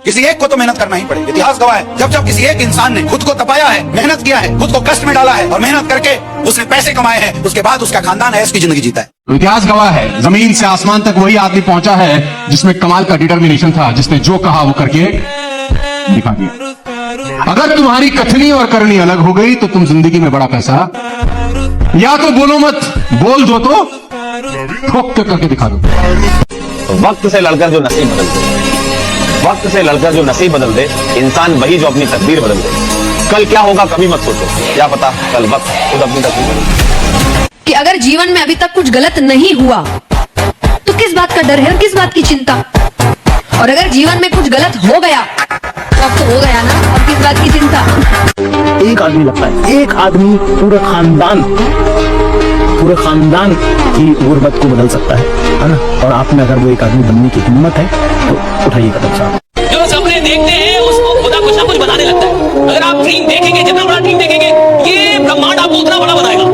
किसी एक को तो मेहनत करना ही पड़ेगी। इतिहास गवाह है, जब जब किसी एक इंसान ने खुद को तपाया है, मेहनत किया है, खुद को कष्ट में डाला है और मेहनत करके उसने पैसे कमाए हैं, उसके बाद उसका खानदान ऐश की जिंदगी जीता है। तो इतिहास गवाह है, जमीन से आसमान तक वही आदमी पहुंचा है जिसमें कमाल का डिटर्मिनेशन था, जिसने जो कहा वो करके दिखा दिया। अगर तुम्हारी कथनी और करनी अलग हो गई तो तुम जिंदगी में बड़ा पैसा या तो बोलो मत, बोल दो तो ठोक के करके दिखा दो। वक्त से लड़कर जो नसीब बदल दे, वक्त से लड़कर जो नसीब बदल दे, इंसान वही जो अपनी तकदीर बदल दे। कल क्या होगा कभी मत सोचो, क्या पता कल वक्त खुद अपनी तकदीर बदल दे। कि अगर जीवन में अभी तक कुछ गलत नहीं हुआ तो किस बात का डर है और किस बात की चिंता, और अगर जीवन में कुछ गलत हो गया तो अब तो हो गया ना, अब किस बात की चिंता। एक आदमी लगता है, एक आदमी पूरे खानदान की गुर्बत को बदल सकता है ना। और आप में अगर वो एक आदमी बनने की हिम्मत है तो उठाइए कदम साहब। जो सपने देखते हैं उसको खुदा कुछ ना कुछ बनाने लगता है। अगर आप ड्रीम देखेंगे, जितना बड़ा ड्रीम देखेंगे, ये ब्रह्मांड आपको उतना बड़ा बनाएगा।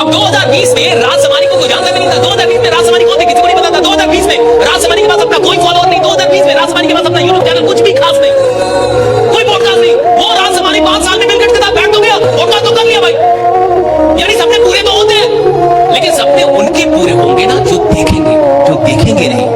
अब 2020 में राज समानी को कोई जानता भी नहीं था। 2020 में राज समानी कौन थी किसी को नहीं पता था। 2020 में राज समानी के पास अपना कोई फॉलोअर नहीं। 2020 में राज समानी के पास अपना यूट्यूब चैनल कुछ भी खास नहीं, कोई पॉडकास्ट नहीं। वो राज समानी 5 साल में बिल गेट्स के साथ बैठ तो गया, पॉडकास्ट तो कर लिया भाई। यानी सपने पूरे तो होते हैं, लेकिन सपने उनके पूरे होंगे ना जो देखेंगे नहीं,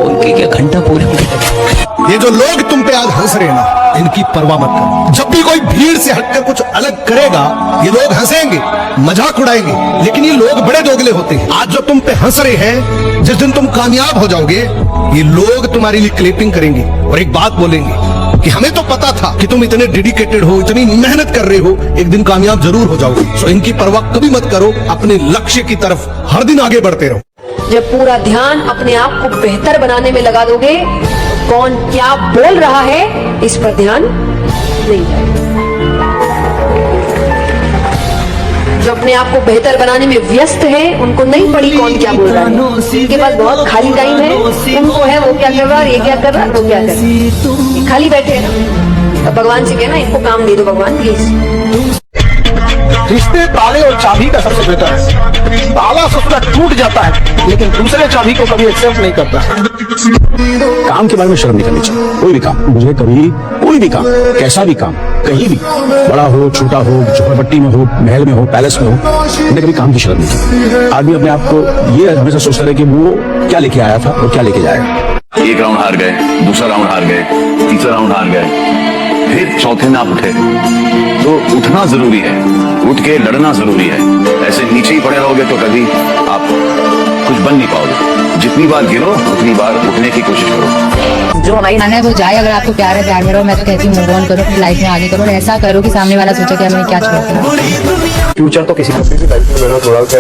उनके क्या घंटा पूरे होंगे। ये जो लोग तुम पे आज हंस रहे हैं ना, इनकी परवाह मत करो। जब भी कोई भीड़ से हटकर कुछ अलग करेगा, ये लोग हंसेंगे, मजाक उड़ाएंगे, लेकिन ये लोग बड़े दोगले होते हैं। आज जो तुम पे हंस रहे हैं, जिस दिन तुम कामयाब हो जाओगे, ये लोग तुम्हारे लिए क्लिपिंग करेंगे और एक बात बोलेंगे कि हमें तो पता था कि तुम इतने डेडिकेटेड हो, इतनी मेहनत कर रहे हो, एक दिन कामयाब जरूर हो जाओगे। सो इनकी परवाह कभी मत करो, अपने लक्ष्य की तरफ हर दिन आगे बढ़ते रहो। जब पूरा ध्यान अपने आप को बेहतर बनाने में लगा दोगे, कौन क्या बोल रहा है इस पर ध्यान नहीं जाएगा। जो अपने आप को बेहतर बनाने में व्यस्त है, उनको नहीं पड़ी कौन क्या बोल रहा है। उनके पास बहुत खाली टाइम है, उनको है वो क्या कर रहा है, ये क्या कर रहा है, वो क्या कर रहा है, खाली बैठे हैं ना। तो भगवान से कहना इनको काम दे दो भगवान प्लीज। रिश्ते ताले और चाबी का सबसे बेहतर है। ताला सबसे टूट जाता है, लेकिन दूसरे चाबी को कभी एक्सेप्ट नहीं करता। काम के बारे में शर्म नहीं करनी चाहिए। कोई भी काम, मुझे कभी कोई भी काम, कैसा भी काम, कहीं भी, बड़ा हो छोटा हो, झोपड़पट्टी में हो, महल में हो, पैलेस में हो, मैंने कभी काम की शर्म नहीं की। आदमी अपने आप को ये हमेशा सोचता है कि वो क्या लेके आया था और क्या लेके जाएगा। एक राउंड हार गए, दूसरा राउंड हार गए, तीसरा राउंड हार गए, फिर चौथे में आप उठे, तो उठना जरूरी है, उठ के लड़ना जरूरी है। ऐसे नीचे ही पड़े रहोगे तो कभी आप कुछ बन नहीं पाओगे। जितनी बार गिरो उतनी बार उठने की कोशिश करो। जो हमारी माना है वो जाए। अगर आपको प्यार है, प्यार में रहो। मैं तो कहती हूँ मूव ऑन करो, लाइफ में आगे करो, ऐसा करो कि सामने वाला सोचे कि हमें क्या छोड़ा। फ्यूचर तो किसी भी लाइफ में मेरा थोड़ा सा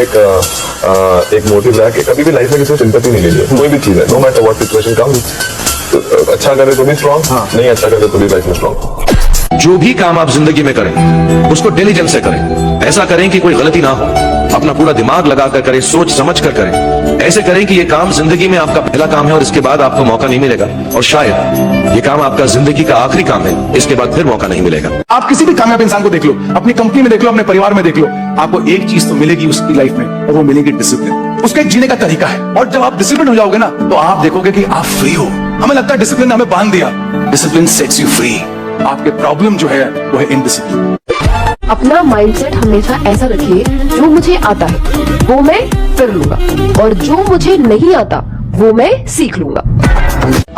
एक मोटिव रहा कि कभी भी लाइफ में किसी को सिंपैथी नहीं लीजिए। कोई भी चीज है, no matter what situation comes, अच्छा करे तो भी स्ट्रॉन्ग, नहीं अच्छा करे तो भी लाइफ में स्ट्रॉन्ग। जो भी काम आप जिंदगी में करें उसको डिलीजेंस से करें। ऐसा करें कि कोई गलती ना हो, अपना पूरा दिमाग लगाकर करें, सोच समझ कर करें। ऐसे करें कि ये काम जिंदगी में आपका पहला काम है और इसके बाद आपको मौका नहीं मिलेगा, और शायद ये काम आपका जिंदगी का आखिरी काम है, इसके बाद फिर मौका नहीं मिलेगा। आप किसी भी कामयाब इंसान को देख लो, अपनी कंपनी में देख लो, अपने परिवार में देख लो, आपको एक चीज तो मिलेगी उसकी लाइफ में, और वो मिलेगी डिसिप्लिन। उसका एक जीने का तरीका है, और जब आप डिसिप्लिन हो जाओगे ना तो आप देखोगे कि आप फ्री हो। हमें लगता है डिसिप्लिन ने हमें बांध दिया, डिसिप्लिन सेट्स यू फ्री। आपके प्रॉब्लम जो है वो है इनडिसिप्लिन। अपना माइंडसेट हमेशा ऐसा रखिए, जो मुझे आता है वो मैं कर लूंगा, और जो मुझे नहीं आता वो मैं सीख लूंगा।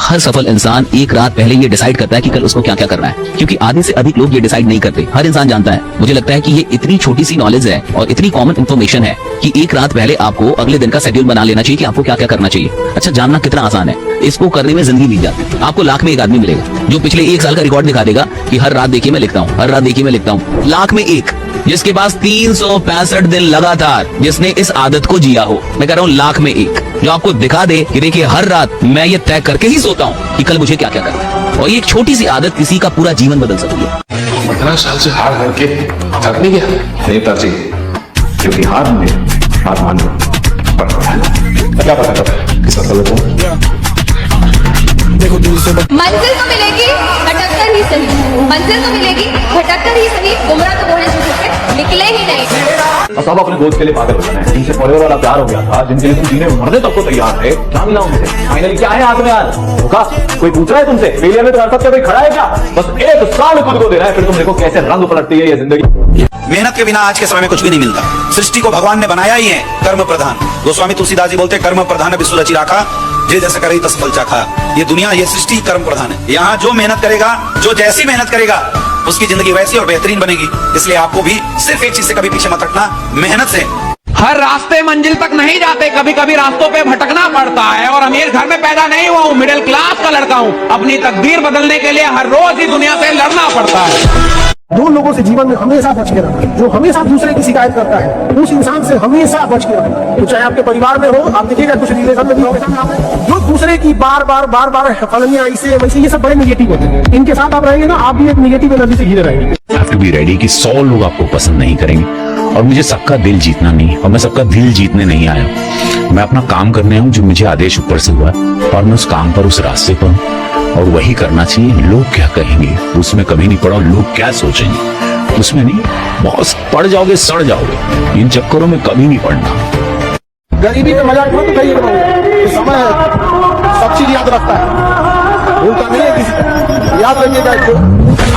हर सफल इंसान एक रात पहले ये डिसाइड करता है कि कल उसको क्या क्या करना है, क्योंकि आधे से अधिक लोग ये डिसाइड नहीं करते। हर इंसान जानता है। मुझे लगता है कि ये इतनी छोटी सी नॉलेज है और इतनी कॉमन इन्फॉर्मेशन है कि एक रात पहले आपको अगले दिन का शेड्यूल बना लेना चाहिए कि आपको क्या क्या करना चाहिए। अच्छा, जानना कितना आसान है, इसको करने में जिंदगी बीत जाती है। आपको लाख में एक आदमी मिलेगा जो पिछले 1 साल का रिकॉर्ड दिखा देगा कि हर रात देखिए मैं लिखता हूँ, हर रात देखिए मैं लिखता हूँ। लाख में एक जिसके पास 365 दिन लगातार जिसने इस आदत को जिया हो। मैं कह रहा हूँ लाख में एक जो आपको दिखा दे कि देखिए हर रात मैं ये तय करके ही सोता हूँ कि कल मुझे क्या क्या करना है। और ये एक छोटी सी आदत किसी का पूरा जीवन बदल सकती है। 15 साल से हार करके थक नहीं गया नेताजी, क्योंकि हार में हार मान लो क्या पता कब किस मंजिल तो मिलेगी, अटककर ही नहीं, मंजिल तो मिलेगी, भटक कर ही सही, गुमराह तो होने से निकले ही नहीं। और सब अपने दोस्त के लिए पागल हो गए हैं, जिनसे फॉरएवर वाला प्यार हो गया था, जिनके लिए तुम जीने मरने तक को तैयार थे, क्या मिला उनसे? फाइनली क्या है हाथ में यार? धोखा? कोई पूछ रहा है तुमसे? फेलियर में तो हर सबसे कोई खड़ा है क्या? बस एक साल खुद को दे रहा है, फिर तुम देखो कैसे रंग पलटती है ये जिंदगी। मेहनत के बिना आज के समय में कुछ भी नहीं मिलता। सृष्टि को भगवान ने बनाया ही है कर्म प्रधान। गोस्वामी तुलसीदास जी बोलते हैं, कर्म प्रधान विश्व रची राखा, जे जैसा करे तस फल चाखा। ये दुनिया, ये सृष्टि कर्म प्रधान है। यहाँ जो मेहनत करेगा, जो जैसी मेहनत करेगा, उसकी जिंदगी वैसी और बेहतरीन बनेगी। इसलिए आपको भी सिर्फ एक चीज से कभी पीछे मत रखना, मेहनत से। हर रास्ते मंजिल तक नहीं जाते, कभी कभी रास्तों पे भटकना पड़ता है। और अमीर घर में पैदा नहीं हुआ हूँ, मिडिल क्लास का लड़का हूँ। अपनी तकदीर बदलने के लिए हर रोज ही दुनिया से लड़ना पड़ता है। दो लोगों से जीवन में हमेशा बच के रहना, जो हमेशा दूसरे की शिकायत करता है, उस इंसान से हमेशा बच के रहना। तो चाहे आपके परिवार में हो, आप देखिएगा कुछ रिलेशन में भी होगा, जो दूसरे की बार बार फलनियां ऐसे वैसे, ये सब बड़े निगेटिव होते हैं। इनके साथ आप रहेंगे ना, आप भी एक निगेटिव एनर्जी से घिरे रहेंगे। हैव टू बी रेडी कि 100 लोग आपको पसंद नहीं करेंगे और मुझे सबका दिल जीतना नहीं, और मैं सबका दिल जीतने नहीं आया। मैं अपना काम करने आया हूं, जो मुझे आदेश ऊपर से हुआ और मैं उस काम पर, उस रास्ते पर हूं और वही करना चाहिए। लोग क्या कहेंगे उसमें कभी नहीं पड़ा, लोग क्या सोचेंगे उसमें नहीं। बहुत पड़ जाओगे, सड़ जाओगे, इन चक्करों में कभी नहीं पड़ना। गरीबी में मजाक मत उठाइए, समय सब चीज याद रखता है, भूलता नहीं है किसी को। याद रखिएगा,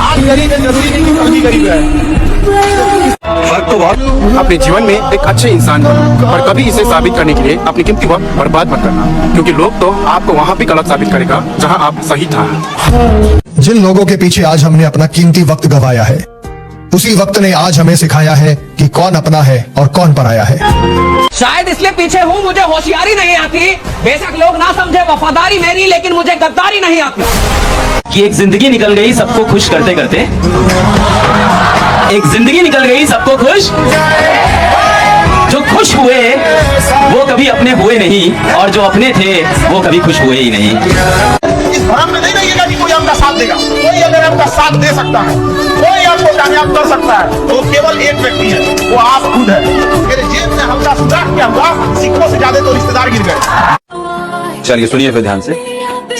आज गरीब है जरूरी नहीं कि कल भी गरीब है। फर्क तो बहुत। अपने जीवन में एक अच्छे इंसान बनो, पर कभी इसे साबित करने के लिए अपनी कीमती वक्त बर्बाद मत करना, क्योंकि लोग तो आपको वहाँ भी गलत साबित करेगा जहाँ आप सही था। जिन लोगों के पीछे आज हमने अपना कीमती वक्त गवाया है, उसी वक्त ने आज हमें सिखाया है कि कौन अपना है और कौन पराया है। शायद इसलिए पीछे हूँ, मुझे होशियारी नहीं आती। बेशक लोग ना समझे वफादारी मेरी, लेकिन मुझे गद्दारी नहीं आती। कि एक जिंदगी निकल गई सबको खुश करते करते, एक जिंदगी निकल गई सबको खुश। जो खुश हुए वो कभी अपने हुए नहीं, और जो अपने थे वो कभी खुश हुए ही नहीं। इस भ्रम में नहीं रहिएगा कि कोई आपका साथ देगा। कोई अगर आपका साथ दे सकता है, कोई आपको कामयाब कर सकता है, तो केवल एक व्यक्ति है, वो आप खुद है। मेरे जेब में हल्का सुराख क्या हुआ, सिक्कों से ज्यादा तो रिश्तेदार गिर गए। चलिए सुनिए फिर ध्यान से।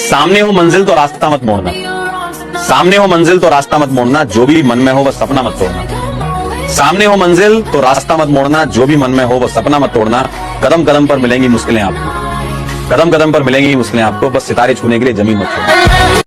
सामने हो मंजिल तो रास्ता मत मोड़ना, सामने हो मंजिल तो रास्ता मत मोड़ना, जो भी मन में हो वह सपना मत तोड़ना। सामने हो मंजिल तो रास्ता मत मोड़ना, जो भी मन में हो वह सपना मत तोड़ना। कदम कदम पर मिलेंगी मुश्किलें आपको, कदम कदम पर मिलेंगी मुश्किलें आपको, बस सितारे छूने के लिए जमीन मत छोड़ना।